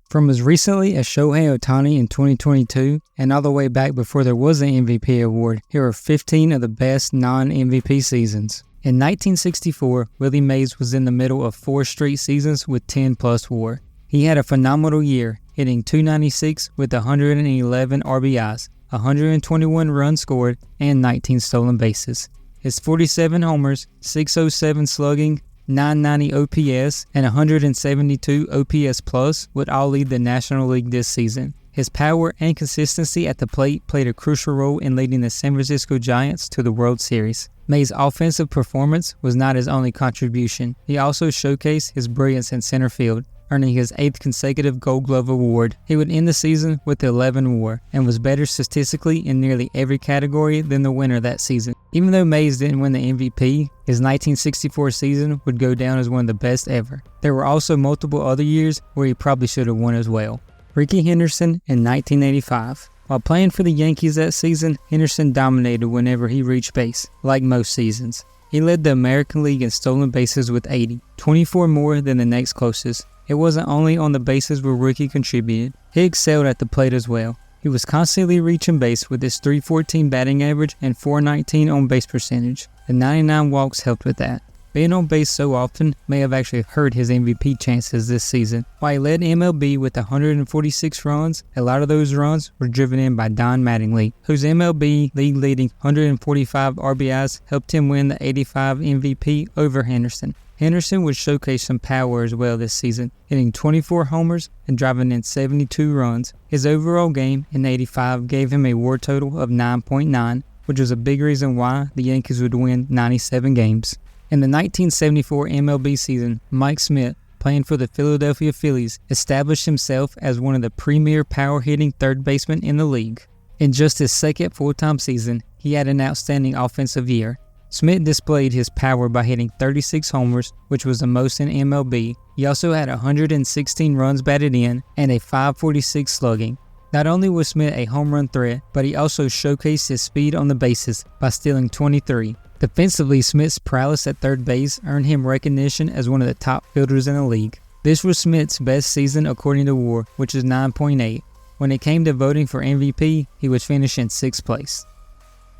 From as recently as Shohei Ohtani in 2022 and all the way back before there was an MVP award, here are 15 of the best non-MVP seasons. In 1964, WIlie Mays was in the middle of 4 straight seasons with 10-plus WAR. He had a phenomenal year, hitting .296 with 111 RBIs, 121 runs scored, and 19 stolen bases. His 47 homers, .607 slugging, .990 OPS, and 172 OPS plus would all lead the National League this season. His power and consistency at the plate played a crucial role in leading the San Francisco Giants to the World Series. Mays' offensive performance was not his only contribution. He also showcased his brilliance in center field, earning his 8th consecutive Gold Glove award. He would end the season with 11 WAR and was better statistically in nearly every category than the winner that season. Even though Mays didn't win the MVP, his 1964 season would go down as one of the best ever. There were also multiple other years where he probably should have won as well. Rickey Henderson in 1985. While playing for the Yankees that season, Henderson dominated whenever he reached base, like most seasons. He led the American League in stolen bases with 80, 24 more than the next closest. It wasn't only on the bases where Rickey contributed. He excelled at the plate as well. He was constantly reaching base with his .314 batting average and .419 on-base percentage. The 99 walks helped with that. Being on base so often may have actually hurt his MVP chances this season. While he led MLB with 146 runs, a lot of those runs were driven in by Don Mattingly, whose MLB league-leading 145 RBIs helped him win the '85 MVP over Henderson. Henderson would showcase some power as well this season, hitting 24 homers and driving in 72 runs. His overall game in '85 gave him a WAR total of 9.9, which was a big reason why the Yankees would win 97 games. In the 1974 MLB season, Mike Smith, playing for the Philadelphia Phillies, established himself as one of the premier power-hitting third basemen in the league. In just his second full-time season, he had an outstanding offensive year. Smith displayed his power by hitting 36 homers, which was the most in MLB. He also had 116 runs batted in and a .546 slugging. Not only was Smith a home run threat, but he also showcased his speed on the bases by stealing 23. Defensively, Smith's prowess at third base earned him recognition as one of the top fielders in the league. This was Smith's best season according to WAR, which is 9.8. When it came to voting for MVP, he would finish in 6th place.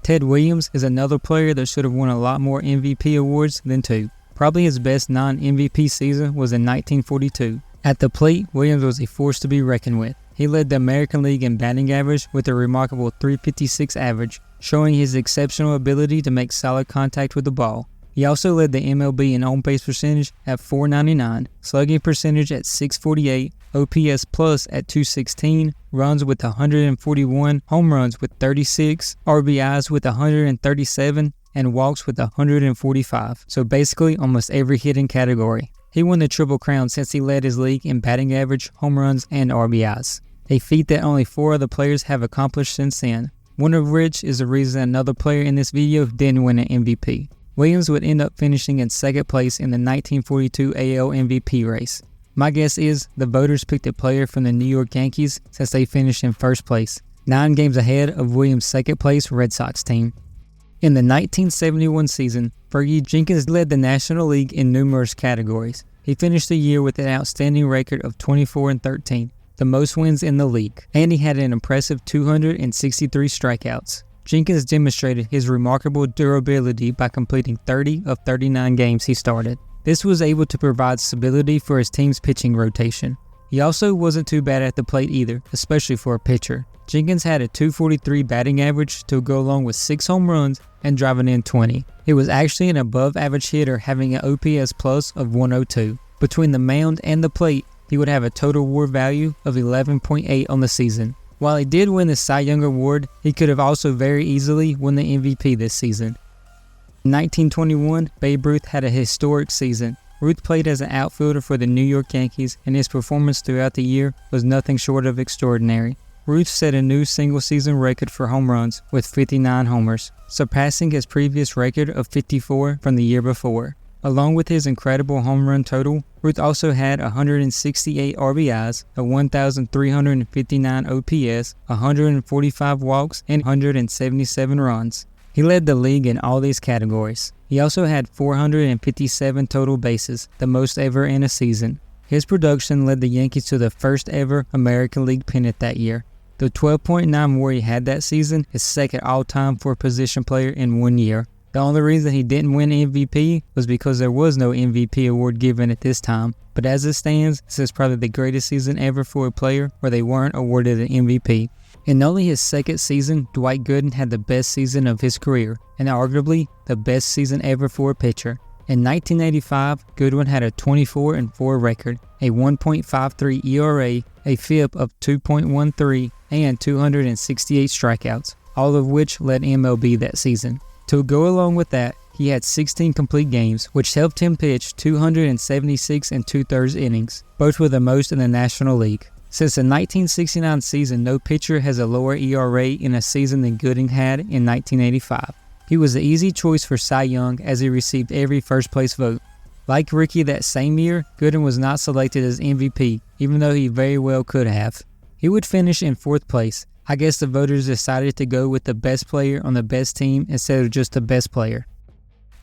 Ted Williams is another player that should have won a lot more MVP awards than 2. Probably his best non-MVP season was in 1942. At the plate, Williams was a force to be reckoned with. He led the American League in batting average with a remarkable .356 average, showing his exceptional ability to make solid contact with the ball. He also led the MLB in on-base percentage at .499, slugging percentage at .648, OPS plus at .216, runs with 141, home runs with 36, RBIs with 137, and walks with 145, so basically almost every hitting category. He won the Triple Crown since he led his league in batting average, home runs, and RBIs, a feat that only 4 other players have accomplished since then, one of which is the reason another player in this video didn't win an MVP. Williams would end up finishing in 2nd place in the 1942 AL MVP race. My guess is the voters picked a player from the New York Yankees since they finished in 1st place, 9 games ahead of Williams' 2nd place Red Sox team. In the 1971 season, Fergie Jenkins led the National League in numerous categories. He finished the year with an outstanding record of 24-13, the most wins in the league, and he had an impressive 263 strikeouts. Jenkins demonstrated his remarkable durability by completing 30 of 39 games he started. This was able to provide stability for his team's pitching rotation. He also wasn't too bad at the plate either, especially for a pitcher. Jenkins had a .243 batting average to go along with 6 home runs and driving in 20. He was actually an above-average hitter, having an OPS plus of 102. Between the mound and the plate, he would have a total WAR value of 11.8 on the season. While he did win the Cy Young Award, he could have also very easily won the MVP this season. In 1921, Babe Ruth had a historic season. Ruth played as an outfielder for the New York Yankees, and his performance throughout the year was nothing short of extraordinary. Ruth set a new single-season record for home runs with 59 homers, surpassing his previous record of 54 from the year before. Along with his incredible home run total, Ruth also had 168 RBIs, a 1,359 OPS, 145 walks, and 177 runs. He led the league in all these categories. He also had 457 total bases, the most ever in a season. His production led the Yankees to the first ever American League pennant that year. The 12.9 WAR he had that season is second all-time for a position player in 1 year. The only reason he didn't win MVP was because there was no MVP award given at this time, but as it stands, this is probably the greatest season ever for a player where they weren't awarded an MVP. In only his second season, Dwight Gooden had the best season of his career, and arguably the best season ever for a pitcher. In 1985, Goodwin had a 24-4 record, a 1.53 ERA, a FIP of 2.13, and 268 strikeouts, all of which led MLB that season. To go along with that, he had 16 complete games, which helped him pitch 276 2/3 innings, both were the most in the National League. Since the 1969 season, no pitcher has a lower ERA in a season than Gooden had in 1985. He was the easy choice for Cy Young as he received every first-place vote. Like Rickey that same year, Gooden was not selected as MVP, even though he very well could have. He would finish in 4th place. I guess the voters decided to go with the best player on the best team instead of just the best player.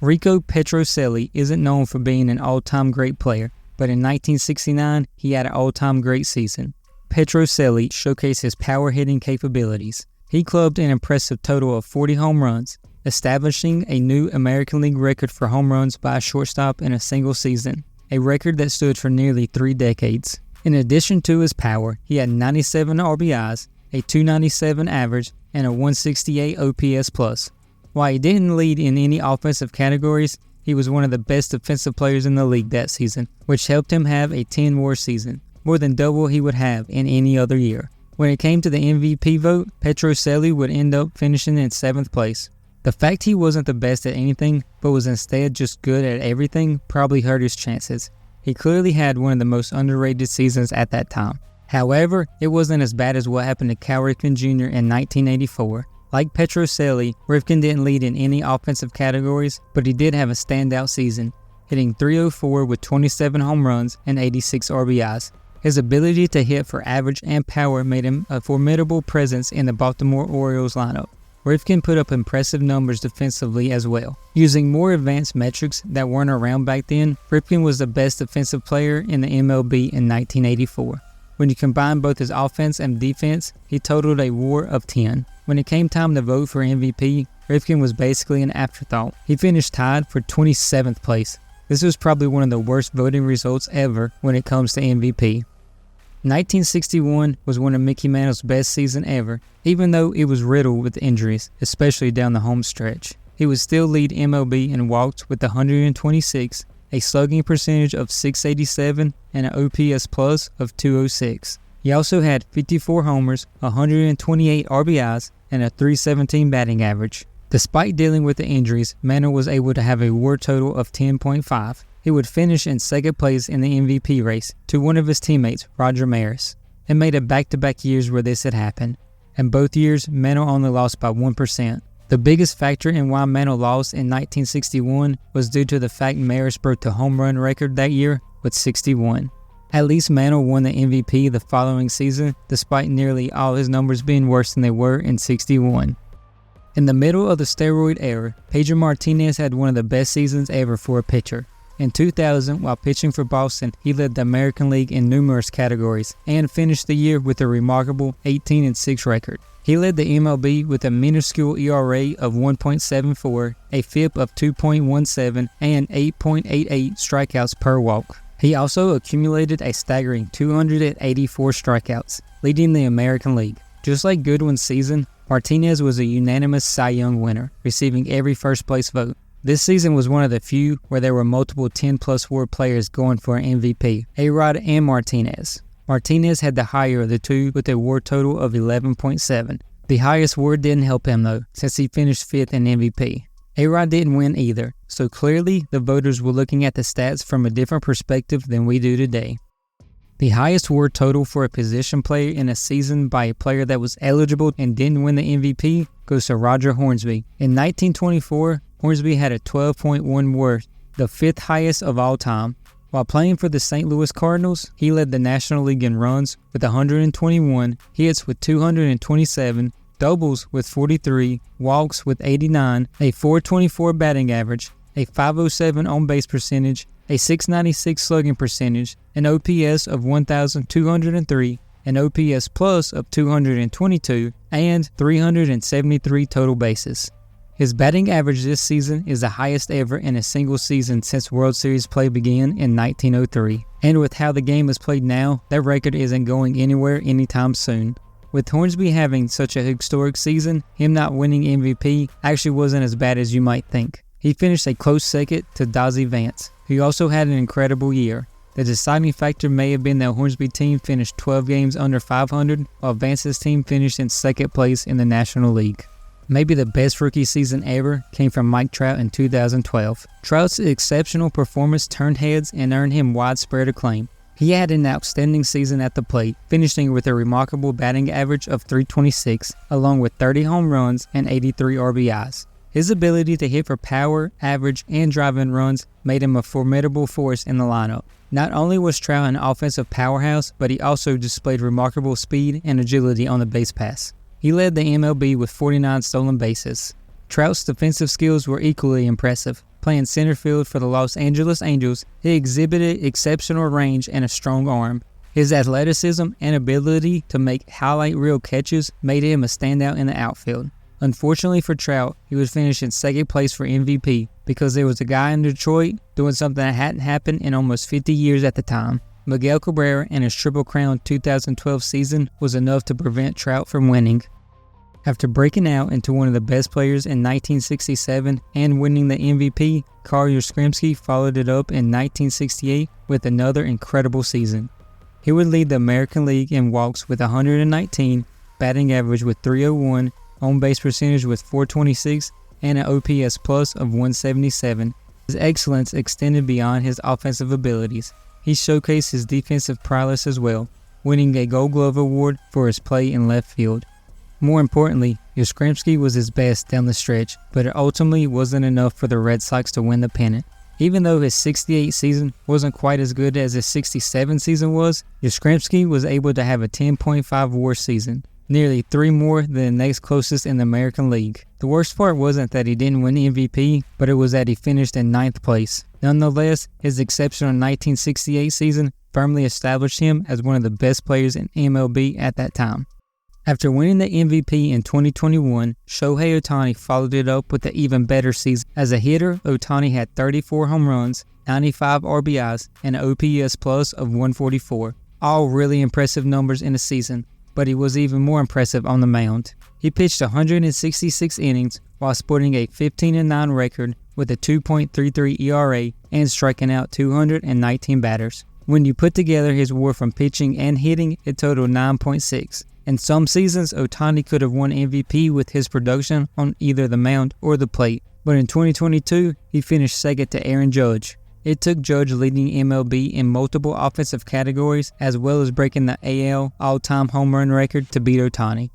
Rico Petrocelli isn't known for being an all-time great player, but in 1969, he had an all-time great season. Petrocelli showcased his power-hitting capabilities. He clubbed an impressive total of 40 home runs, establishing a new American League record for home runs by a shortstop in a single season, a record that stood for nearly 3 decades. In addition to his power, he had 97 RBIs, a 297 average, and a 168 OPS+. While he didn't lead in any offensive categories, he was one of the best defensive players in the league that season, which helped him have a 10 WAR season, more than double he would have in any other year. When it came to the MVP vote, Petrocelli would end up finishing in 7th place. The fact he wasn't the best at anything, but was instead just good at everything, probably hurt his chances. He clearly had one of the most underrated seasons at that time. However, it wasn't as bad as what happened to Cal Ripken Jr. in 1984. Like Petrocelli, Ripken didn't lead in any offensive categories, but he did have a standout season, hitting .304 with 27 home runs and 86 RBIs. His ability to hit for average and power made him a formidable presence in the Baltimore Orioles lineup. Ripken put up impressive numbers defensively as well. Using more advanced metrics that weren't around back then, Ripken was the best defensive player in the MLB in 1984. When you combine both his offense and defense, he totaled a WAR of 10. When it came time to vote for MVP, Ripken was basically an afterthought. He finished tied for 27th place. This was probably one of the worst voting results ever when it comes to MVP. 1961 was one of Mickey Mantle's best season ever, even though it was riddled with injuries, especially down the home stretch. He would still lead MLB in walks with 126, a slugging percentage of .687, and an OPS plus of .206. He also had 54 homers, 128 RBIs, and a .317 batting average. Despite dealing with the injuries, Mantle was able to have a WAR total of 10.5. He would finish in 2nd place in the MVP race to one of his teammates, Roger Maris. It made it back-to-back years where this had happened, and both years Mantle only lost by 1%. The biggest factor in why Mantle lost in 1961 was due to the fact Maris broke the home run record that year with 61. At least Mantle won the MVP the following season, despite nearly all his numbers being worse than they were in 61. In the middle of the steroid era, Pedro Martinez had one of the best seasons ever for a pitcher. In 2000, while pitching for Boston, he led the American League in numerous categories and finished the year with a remarkable 18-6 record. He led the MLB with a minuscule ERA of 1.74, a FIP of 2.17, and 8.88 strikeouts per walk. He also accumulated a staggering 284 strikeouts, leading the American League. Just like Goodwin's season, Martinez was a unanimous Cy Young winner, receiving every first-place vote. This season was one of the few where there were multiple 10-plus WAR players going for an MVP, A-Rod and Martinez. Martinez had the higher of the two with a WAR total of 11.7. The highest WAR didn't help him though, since he finished 5th in MVP. A-Rod didn't win either, so clearly the voters were looking at the stats from a different perspective than we do today. The highest WAR total for a position player in a season by a player that was eligible and didn't win the MVP goes to Roger Hornsby. In 1924, Hornsby had a 12.1 WAR, the 5th highest of all time. While playing for the St. Louis Cardinals, he led the National League in runs with 121, hits with 227, doubles with 43, walks with 89, a .424 batting average, a .507 on-base percentage, a .696 slugging percentage, an OPS of 1,203, an OPS plus of 222, and 373 total bases. His batting average this season is the highest ever in a single season since World Series play began in 1903. And with how the game is played now, that record isn't going anywhere anytime soon. With Hornsby having such a historic season, him not winning MVP actually wasn't as bad as you might think. He finished a close second to Dazzy Vance, who also had an incredible year. The deciding factor may have been that Hornsby team finished 12 games under 500, while Vance's team finished in second place in the National League. Maybe the best rookie season ever came from Mike Trout in 2012. Trout's exceptional performance turned heads and earned him widespread acclaim. He had an outstanding season at the plate, finishing with a remarkable batting average of .326, along with 30 home runs and 83 RBIs. His ability to hit for power, average, and drive-in runs made him a formidable force in the lineup. Not only was Trout an offensive powerhouse, but he also displayed remarkable speed and agility on the base pass. He led the MLB with 49 stolen bases. Trout's defensive skills were equally impressive. Playing center field for the Los Angeles Angels, he exhibited exceptional range and a strong arm. His athleticism and ability to make highlight reel catches made him a standout in the outfield. Unfortunately for Trout, he was finished in second place for MVP because there was a guy in Detroit doing something that hadn't happened in almost 50 years at the time. Miguel Cabrera and his Triple Crown 2012 season was enough to prevent Trout from winning. After breaking out into one of the best players in 1967 and winning the MVP, Carl Yastrzemski followed it up in 1968 with another incredible season. He would lead the American League in walks with 119, batting average with .301, on-base percentage with .426, and an OPS plus of 177. His excellence extended beyond his offensive abilities. He showcased his defensive prowess as well, winning a Gold Glove award for his play in left field. More importantly, Yastrzemski was his best down the stretch, but it ultimately wasn't enough for the Red Sox to win the pennant. Even though his '68 season wasn't quite as good as his '67 season was, Yastrzemski was able to have a 10.5 WAR season, nearly 3 more than the next closest in the American League. The worst part wasn't that he didn't win the MVP, but it was that he finished in 9th place. Nonetheless, his exceptional 1968 season firmly established him as one of the best players in MLB at that time. After winning the MVP in 2021, Shohei Ohtani followed it up with an even better season. As a hitter, Ohtani had 34 home runs, 95 RBIs, and an OPS plus of 144. All really impressive numbers in a season, but he was even more impressive on the mound. He pitched 166 innings while sporting a 15-9 record with a 2.33 ERA and striking out 219 batters. When you put together his WAR from pitching and hitting, it totaled 9.6. In some seasons, Ohtani could have won MVP with his production on either the mound or the plate, but in 2022, he finished second to Aaron Judge. It took Judge leading MLB in multiple offensive categories as well as breaking the AL all-time home run record to beat Ohtani.